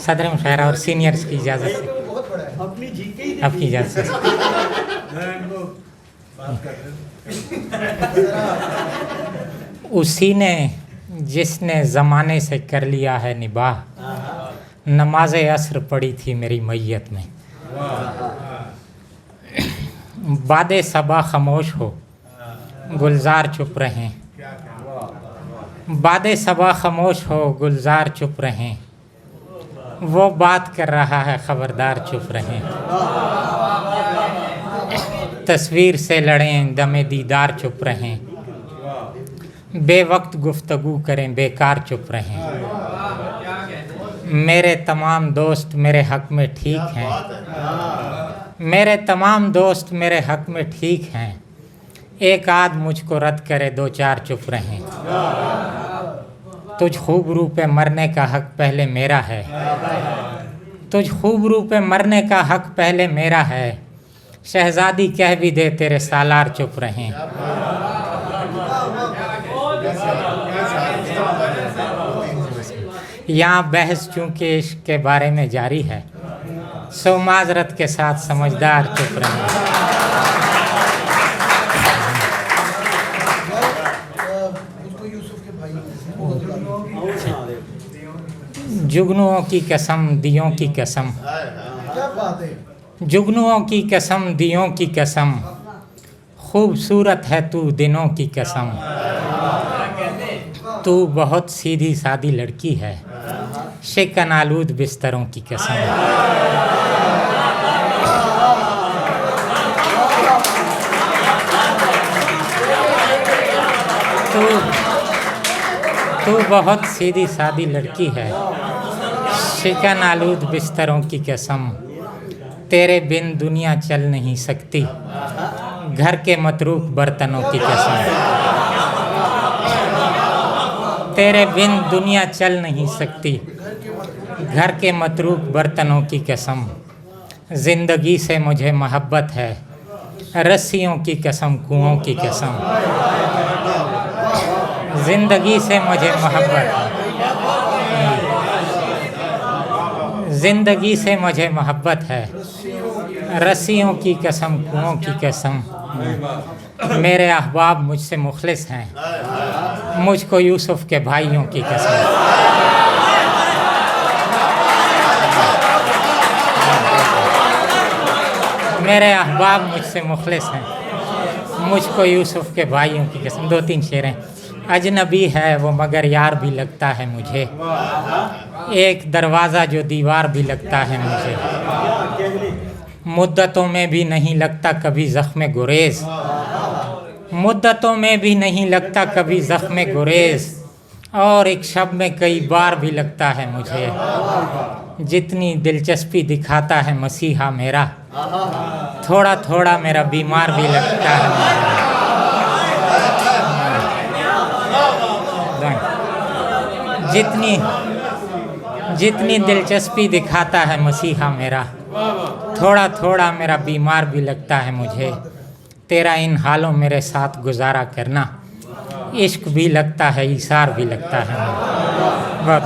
सदर मुशायरा और सीनियर्स की इजाज़त से, आपकी इजाज़त से उसी ने जिसने ज़माने से कर लिया है निबाह, नमाज असर पड़ी थी मेरी मैयत में। बादे सबा खामोश हो, गुलजार चुप रहें। बादे सबा खामोश हो, गुलजार चुप रहें। वो बात कर रहा है, खबरदार चुप रहें। तस्वीर से लड़ें, दमे दीदार चुप रहें। बेवक्त गुफ्तगू करें, बेकार चुप रहें। मेरे तमाम दोस्त मेरे हक़ में ठीक हैं। मेरे तमाम दोस्त मेरे हक़ में ठीक हैं। एक आध मुझको रद्द करे, दो चार चुप रहें। तुझ खूबरू पे मरने का हक़ पहले मेरा है। तुझ खूबरू पे मरने का हक़ पहले मेरा है। शहज़ादी कह भी दे, तेरे सालार चुप रहें। यहाँ बहस चूँकि इश्क के बारे में जारी है, सो माजरत के साथ समझदार चुप रहें। जुगनुओं की कसम, दियों की कसम। जुगनुओं की कसम, दियों की कसम। खूबसूरत है तू, दिनों की कसम। तू बहुत सीधी सादी लड़की है, शिकन आलूद बिस्तरों की कसम। तू बहुत सीधी सादी लड़की है, शिकन आलूद बिस्तरों की कसम। तेरे बिन दुनिया चल नहीं सकती, घर के मतरूक बर्तनों की कसम। तेरे बिन दुनिया चल नहीं सकती, घर के मतरूक बर्तनों की कसम। ज़िंदगी से मुझे मोहब्बत है, रस्सियों की कसम, कुओं की कसम। ज़िंदगी से मुझे मोहब्बत है, ज़िंदगी से मुझे मोहब्बत है, रस्सियों की कसम, कुओं की कसम। मेरे अहबाब मुझसे मुखलिस हैं, मुझको यूसुफ के भाइयों की कसम। मेरे अहबाब मुझसे मुखलिस हैं, मुझको यूसुफ के भाइयों की कसम। दो तीन शेर हैं। अजनबी है वो मगर यार भी लगता है मुझे, एक दरवाज़ा जो दीवार भी लगता है मुझे। मुद्दतों में भी नहीं लगता कभी ज़ख्म गुरेज, मुद्दतों में भी नहीं लगता कभी ज़ख्म गुरेज। और एक शब में कई बार भी लगता है मुझे। जितनी दिलचस्पी दिखाता है मसीहा मेरा, थोड़ा थोड़ा मेरा बीमार भी लगता है। जितनी दिलचस्पी दिखाता है मसीहा मेरा, थोड़ा थोड़ा मेरा बीमार भी लगता है मुझे। तेरा इन हालों मेरे साथ गुजारा करना, इश्क भी लगता है, ईसार भी लगता है। बहुत